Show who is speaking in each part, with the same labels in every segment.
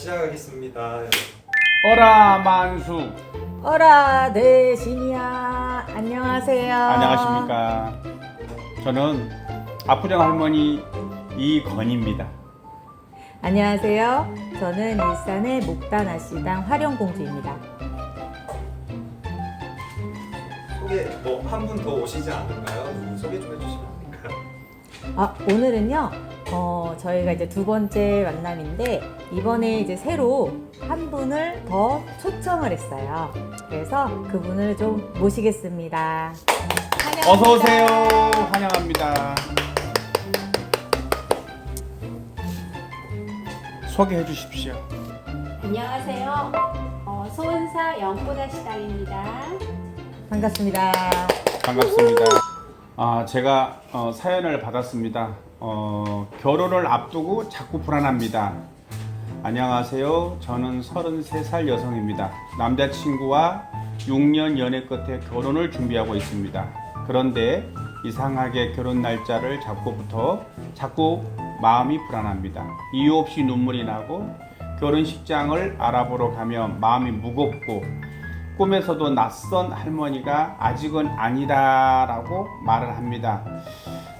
Speaker 1: 시작하겠습니다.
Speaker 2: 어라 만수.
Speaker 3: 어라 네 신이야 안녕하세요.
Speaker 2: 안녕하십니까. 저는 압구정 할머니 이건희입니다.
Speaker 3: 안녕하세요. 저는 일산의 목단아씨당 화령공주입니다.
Speaker 1: 소개 한 분 더 오시지 않을까요? 누구 소개 좀 해주시면 안 될까요?
Speaker 3: 오늘은요 저희가 이제 두 번째 만남인데 이번에 이제 새로 한 분을 더 초청을 했어요. 그래서 그분을 좀 모시겠습니다. 환영합니다.
Speaker 2: 어서 오세요. 환영합니다. 소개해 주십시오.
Speaker 4: 안녕하세요. 소은사 영포다시당입니다.
Speaker 3: 반갑습니다.
Speaker 2: 반갑습니다. 제가 사연을 받았습니다. 결혼을 앞두고 자꾸 불안합니다. 안녕하세요. 저는 33살 여성입니다. 남자친구와 6년 연애 끝에 결혼을 준비하고 있습니다. 그런데 이상하게 결혼 날짜를 잡고부터 자꾸 마음이 불안합니다. 이유 없이 눈물이 나고 결혼식장을 알아보러 가면 마음이 무겁고 꿈에서도 낯선 할머니가 아직은 아니다라고 말을 합니다.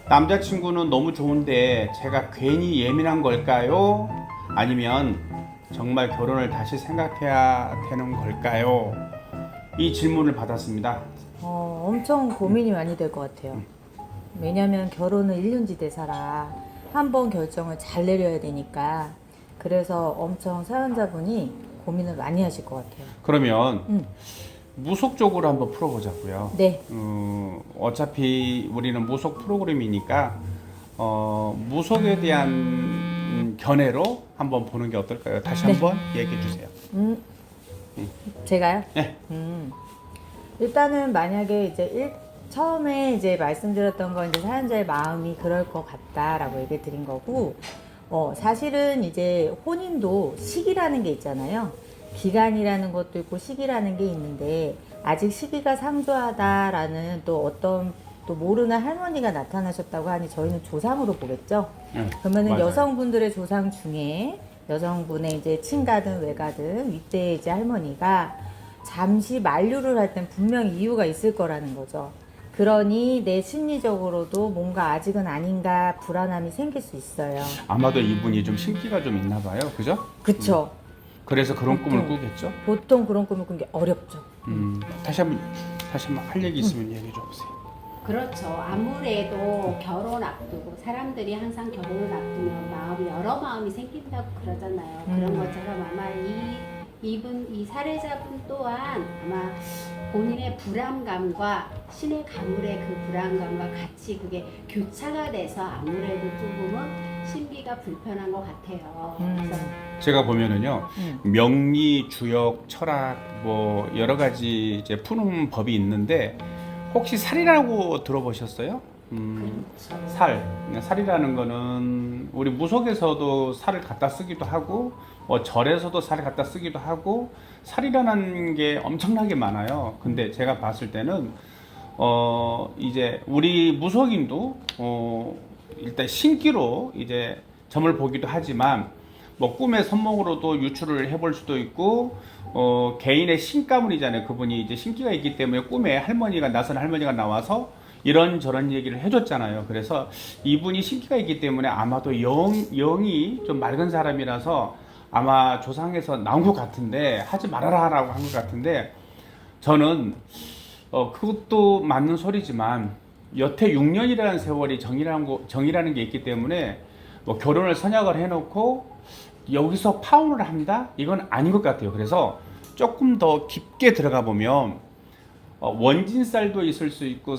Speaker 2: 남자친구는 너무 좋은데 제가 괜히 예민한 걸까요? 아니면 정말 결혼을 다시 생각해야 되는 걸까요? 이 질문을 받았습니다.
Speaker 3: 엄청 고민이 많이 될 것 같아요. 왜냐면 결혼은 1년지대사라 한 번 결정을 잘 내려야 되니까 그래서 엄청 사연자분이 고민을 많이 하실 것 같아요.
Speaker 2: 그러면 무속적으로 한번 풀어보자고요.
Speaker 3: 네.
Speaker 2: 어차피 우리는 무속 프로그램이니까 무속에 대한 견해로 한번 보는 게 어떨까요? 다시
Speaker 3: 네.
Speaker 2: 한번 얘기해 주세요.
Speaker 3: 제가요?
Speaker 2: 네.
Speaker 3: 일단은 만약에 이제 처음에 이제 말씀드렸던 건 이제 사연자의 마음이 그럴 것 같다라고 얘기 드린 거고, 사실은 이제 혼인도 시기라는 게 있잖아요. 기간이라는 것도 있고 시기라는 게 있는데 아직 시기가 상조하다라는 또 어떤 또 모르는 할머니가 나타나셨다고 하니 저희는 조상으로 보겠죠. 그러면은
Speaker 2: 맞아요.
Speaker 3: 여성분들의 조상 중에 여성분의 이제 친가든 외가든 윗대의 이제 할머니가 잠시 만류를 할 땐 분명히 이유가 있을 거라는 거죠. 그러니 내 심리적으로도 뭔가 아직은 아닌가 불안함이 생길 수 있어요.
Speaker 2: 아마도 이분이 좀 신기가 좀 있나 봐요. 그죠?
Speaker 3: 그쵸?
Speaker 2: 그래서 그런 꿈을 꾸겠죠.
Speaker 3: 보통 그런 꿈을 꾸는 게 어렵죠.
Speaker 2: 다시 한번 할 얘기 있으면 얘기해 줘 보세요.
Speaker 4: 그렇죠. 아무래도 결혼 앞두고 사람들이 항상 결혼을 앞두면 마음이 여러 마음이 생긴다고 그러잖아요. 그런 것처럼 아마 이 사례자분 또한 아마 본인의 불안감과 신의 가물의 그 불안감과 같이 그게 교차가 돼서 아무래도 조금은 신비가 불편한 것 같아요. 그래서
Speaker 2: 제가 보면은요, 명리, 주역, 철학 뭐 여러 가지 이제 푸는 법이 있는데 혹시 살이라고 들어보셨어요?
Speaker 4: 그렇죠.
Speaker 2: 살이라는 거는 우리 무속에서도 살을 갖다 쓰기도 하고 절에서도 살을 갖다 쓰기도 하고 살이라는 게 엄청나게 많아요. 근데 제가 봤을 때는 이제 우리 무속인도 일단 신기로 이제 점을 보기도 하지만 뭐 꿈의 선몽으로도 유출을 해볼 수도 있고 개인의 신가문이잖아요. 그분이 이제 신기가 있기 때문에 꿈에 낯선 할머니가 나와서 이런저런 얘기를 해줬잖아요. 그래서 이분이 신기가 있기 때문에 아마도 영이 좀 맑은 사람이라서 아마 조상에서 나온 것 같은데 하지 말아라 라고 한 것 같은데 저는 그것도 맞는 소리지만 여태 6년이라는 세월이 정이라는 게 있기 때문에 뭐 결혼을 선약을 해놓고 여기서 파혼을 한다? 이건 아닌 것 같아요. 그래서 조금 더 깊게 들어가 보면 원진살도 있을 수 있고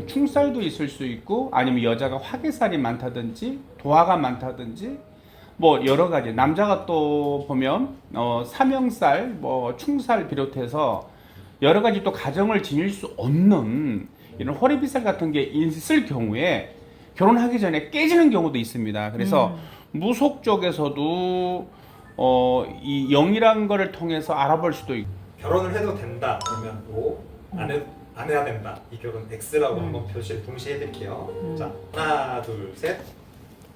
Speaker 2: 충살도 있을 수 있고 아니면 여자가 화개살이 많다든지 도화가 많다든지 뭐 여러 가지 남자가 또 보면 사명살 뭐 충살 비롯해서 여러 가지 또 가정을 지닐 수 없는 이런 호래비살 같은 게 있을 경우에 결혼하기 전에 깨지는 경우도 있습니다. 그래서 무속 쪽에서도 이 영이란 거를 통해서 알아볼 수도 있고
Speaker 1: 결혼을 해도 된다 그러면 O, 안 해야 된다. 이 결혼 X라고 한번 표시를 동시에 해드릴게요. 자, 하나, 둘, 셋.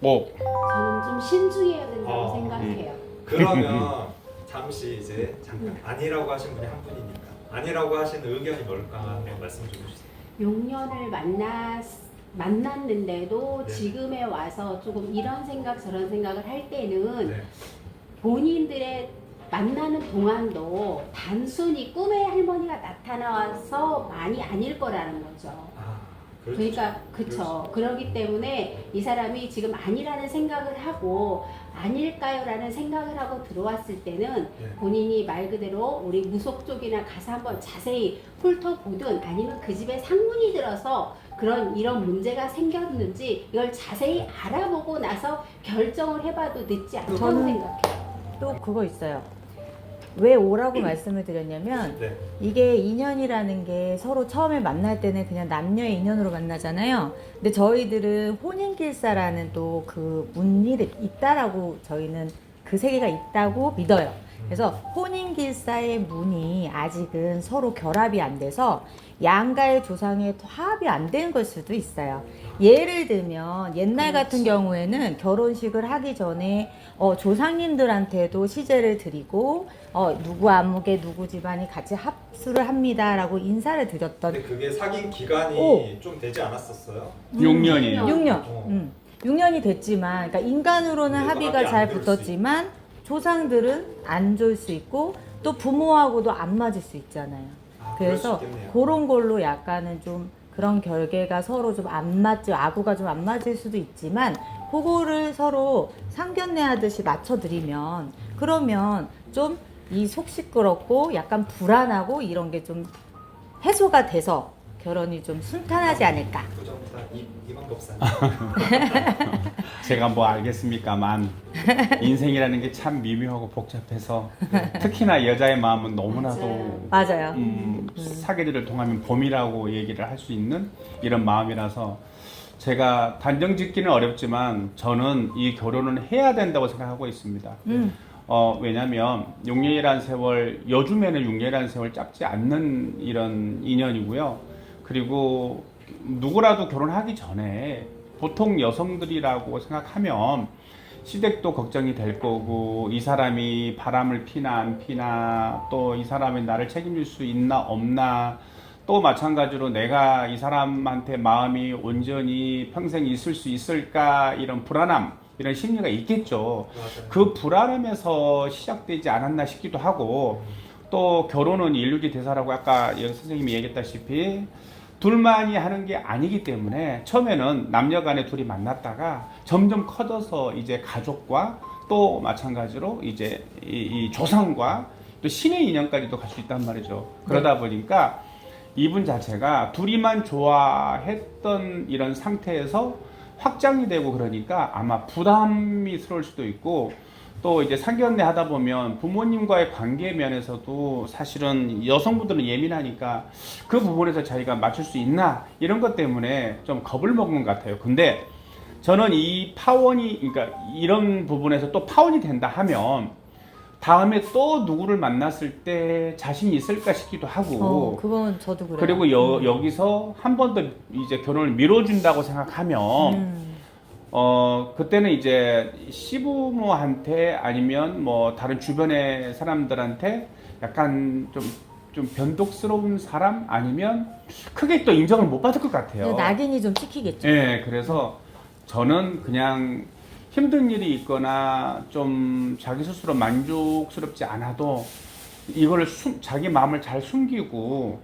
Speaker 2: 뭐
Speaker 4: 저는 좀 신중해야 된다고 생각해요.
Speaker 1: 그러면 잠시 이제 잠깐 아니라고 하신 분이 한 분이니까 아니라고 하신 의견이 뭘까 한번 말씀 좀 해주세요.
Speaker 4: 6년을 만났는데도
Speaker 1: 네.
Speaker 4: 지금에 와서 조금 이런 생각 저런 생각을 할 때는
Speaker 1: 네.
Speaker 4: 본인들의 만나는 동안도 단순히 꿈의 할머니가 나타나서 많이 아닐 거라는 거죠.
Speaker 1: 아, 그렇죠.
Speaker 4: 그러니까 그쵸. 그렇기 때문에 이 사람이 지금 아니라는 생각을 하고 아닐까요라는 생각을 하고 들어왔을 때는
Speaker 1: 네.
Speaker 4: 본인이 말 그대로 우리 무속 쪽이나 가서 한번 자세히 훑어보든 아니면 그 집에 상문이 들어서 이런 문제가 생겼는지 이걸 자세히 알아보고 나서 결정을 해봐도 늦지 않다고
Speaker 3: 저는-
Speaker 4: 생각해요.
Speaker 3: 또 그거 있어요. 왜 오라고 말씀을 드렸냐면
Speaker 1: 네.
Speaker 3: 이게 인연이라는 게 서로 처음에 만날 때는 그냥 남녀의 인연으로 만나잖아요. 근데 저희들은 혼인길사라는 또 그 문이 있다라고 저희는 그 세계가 있다고 믿어요. 그래서 혼인길사의 문이 아직은 서로 결합이 안 돼서 양가의 조상의 화합이 안 되는 걸 수도 있어요. 예를 들면 옛날 같은 경우에는 결혼식을 하기 전에 조상님들한테도 시제를 드리고 누구 안목에 누구 집안이 같이 합수를 합니다라고 인사를 드렸던
Speaker 1: 근데 그게 사귄 기간이
Speaker 3: 오. 좀
Speaker 1: 좀 되지 않았었어요?
Speaker 2: 6년이에요.
Speaker 3: 6년.
Speaker 1: 어.
Speaker 3: 6년이 됐지만 그러니까 인간으로는
Speaker 1: 네,
Speaker 3: 합의가
Speaker 1: 합의
Speaker 3: 잘
Speaker 1: 안 될 수
Speaker 3: 붙었지만 조상들은 안 좋을 수 있고 또 부모하고도 안 맞을 수 있잖아요.
Speaker 1: 아,
Speaker 3: 그래서
Speaker 1: 그럴 수 있겠네요.
Speaker 3: 그런 걸로 약간은 좀 그런 결계가 서로 좀 안 맞지, 아구가 좀 안 맞을 수도 있지만 그거를 서로 상견례 하듯이 맞춰드리면 그러면 좀 이 속 시끄럽고 약간 불안하고 이런 게 좀 해소가 돼서 결혼이 좀 순탄하지 않을까.
Speaker 1: 그전부터 이만 법사님.
Speaker 2: 제가 뭐 알겠습니까만 인생이라는 게 참 미묘하고 복잡해서 특히나 여자의 마음은 너무나도
Speaker 3: 맞아요.
Speaker 2: 사계들을 통하면 봄이라고 얘기를 할 수 있는 이런 마음이라서 제가 단정 짓기는 어렵지만 저는 이 결혼은 해야 된다고 생각하고 있습니다. 왜냐하면 6년이라는 세월, 요즘에는 6년이라는 세월 짧지 않는 이런 인연이고요. 그리고 누구라도 결혼하기 전에 보통 여성들이라고 생각하면 시댁도 걱정이 될 거고 이 사람이 바람을 피나 안 피나 또 이 사람이 나를 책임질 수 있나 없나 또 마찬가지로 내가 이 사람한테 마음이 온전히 평생 있을 수 있을까 이런 불안함 이런 심리가 있겠죠.
Speaker 1: 맞아요.
Speaker 2: 그 불안함에서 시작되지 않았나 싶기도 하고 또 결혼은 인류지 대사라고 아까 여기 선생님이 얘기했다시피 둘만이 하는 게 아니기 때문에 처음에는 남녀 간에 둘이 만났다가 점점 커져서 이제 가족과 또 마찬가지로 이제 이 조상과 또 신의 인연까지도 갈 수 있단 말이죠. 그러다 보니까 이분 자체가 둘이만 좋아했던 이런 상태에서 확장이 되고 그러니까 아마 부담이스러울 수도 있고 또 이제 상견례 하다 보면 부모님과의 관계 면에서도 사실은 여성분들은 예민하니까 그 부분에서 자기가 맞출 수 있나 이런 것 때문에 좀 겁을 먹는 것 같아요. 근데 저는 이 파원이 그러니까 이런 부분에서 또 파원이 된다 하면 다음에 또 누구를 만났을 때 자신이 있을까 싶기도 하고
Speaker 3: 그건 저도 그래요.
Speaker 2: 그리고 여기서 한 번 더 이제 결혼을 미뤄준다고 생각하면 그때는 이제 시부모한테 아니면 뭐 다른 주변의 사람들한테 약간 좀 변덕스러운 사람 아니면 크게 또 인정을 못 받을 것 같아요.
Speaker 3: 낙인이 좀 찍히겠죠.
Speaker 2: 네, 그래서 저는 그냥 힘든 일이 있거나 좀 자기 스스로 만족스럽지 않아도 이거를 자기 마음을 잘 숨기고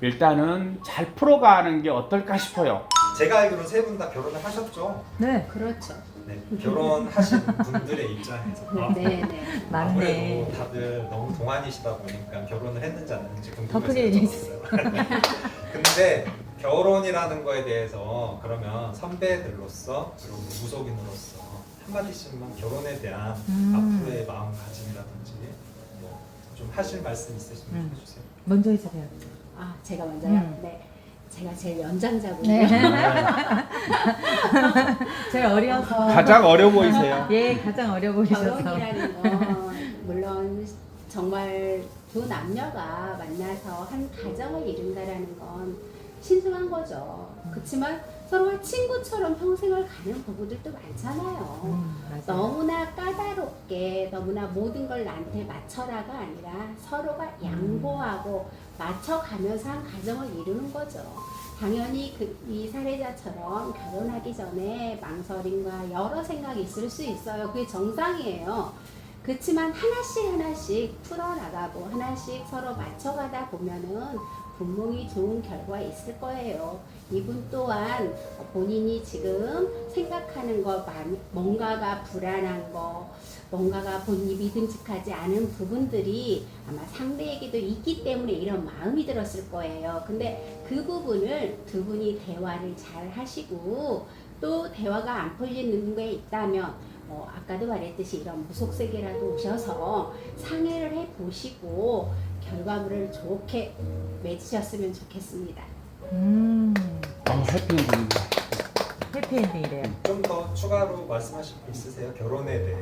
Speaker 2: 일단은 잘 풀어가는 게 어떨까 싶어요.
Speaker 1: 제가 알기로는 세 분 다 결혼을 하셨죠?
Speaker 3: 네.
Speaker 4: 그렇죠.
Speaker 1: 네. 결혼하신 분들의 입장에서
Speaker 4: 네, 네.
Speaker 3: 맞네.
Speaker 1: 아무래도 다들 너무 동안이시다 보니까 결혼을 했는지 안 했는지
Speaker 3: 더 크게
Speaker 1: 궁금해서 여쭤봤어요. 근데 결혼이라는 거에 대해서 그러면 선배들로서 그리고 무속인으로서 한마디씩만 결혼에 대한 앞으로의 마음가짐이라든지 뭐 좀 하실 말씀 있으시면 해주세요.
Speaker 3: 먼저 해주세요.
Speaker 4: 아, 제가 먼저요? 네. 제가 제일 연장자고요.
Speaker 3: 네. 제일 어려서.
Speaker 2: 가장 어려 보이세요.
Speaker 3: 예, 가장 어려 보이셔서.
Speaker 4: 결혼이라는 건 물론 정말 두 남녀가 만나서 한 가정을 이룬다라는 건 신중한 거죠. 그렇지만 서로가 친구처럼 평생을 가는 부부들도 많잖아요.
Speaker 3: 맞아요.
Speaker 4: 너무나 까다롭게 너무나 모든 걸 나한테 맞춰라가 아니라 서로가 양보하고 맞춰가면서 한 가정을 이루는 거죠. 당연히 이 사례자처럼 결혼하기 전에 망설임과 여러 생각이 있을 수 있어요. 그게 정상이에요. 그렇지만 하나씩 풀어나가고 하나씩 서로 맞춰가다 보면은 분명히 좋은 결과가 있을 거예요. 이분 또한 본인이 지금 생각하는 거, 뭔가가 불안한 거, 뭔가가 본인이 믿음직하지 않은 부분들이 아마 상대에게도 있기 때문에 이런 마음이 들었을 거예요. 근데 그 부분을 두 분이 대화를 잘 하시고 또 대화가 안 풀리는 게 있다면 아까도 말했듯이 이런 무속세계라도 오셔서 상의를 해보시고 결과물을 좋게 맺으셨으면 좋겠습니다.
Speaker 2: 해피엔딩입니다.
Speaker 3: 해피엔딩이래요.
Speaker 1: 좀 더 추가로 말씀하실 거 있으세요? 결혼에 대해.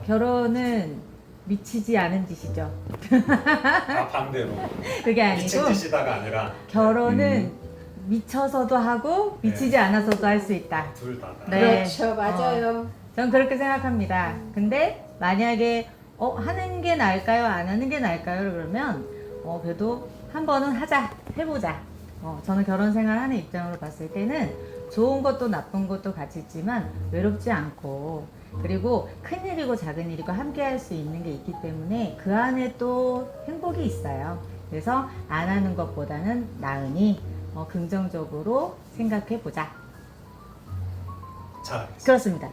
Speaker 3: 결혼은 미치지 않은 짓이죠.
Speaker 1: 아, 반대로.
Speaker 3: 그게 아니고
Speaker 1: 미친 짓이다가 아니라
Speaker 3: 결혼은 미쳐서도 하고 미치지 않아서도 할 수 있다.
Speaker 1: 둘 다다.
Speaker 3: 네.
Speaker 4: 그렇죠, 맞아요.
Speaker 3: 전 그렇게 생각합니다. 근데 만약에 하는 게 나을까요? 안 하는 게 나을까요? 그러면 그래도 한 번은 하자, 해보자. 저는 결혼 생활하는 입장으로 봤을 때는 좋은 것도 나쁜 것도 같이 있지만 외롭지 않고 그리고 큰 일이고 작은 일이고 함께 할 수 있는 게 있기 때문에 그 안에 또 행복이 있어요. 그래서 안 하는 것보다는 나으니 긍정적으로 생각해 보자.
Speaker 1: 잘 알겠습니다.
Speaker 3: 그렇습니다.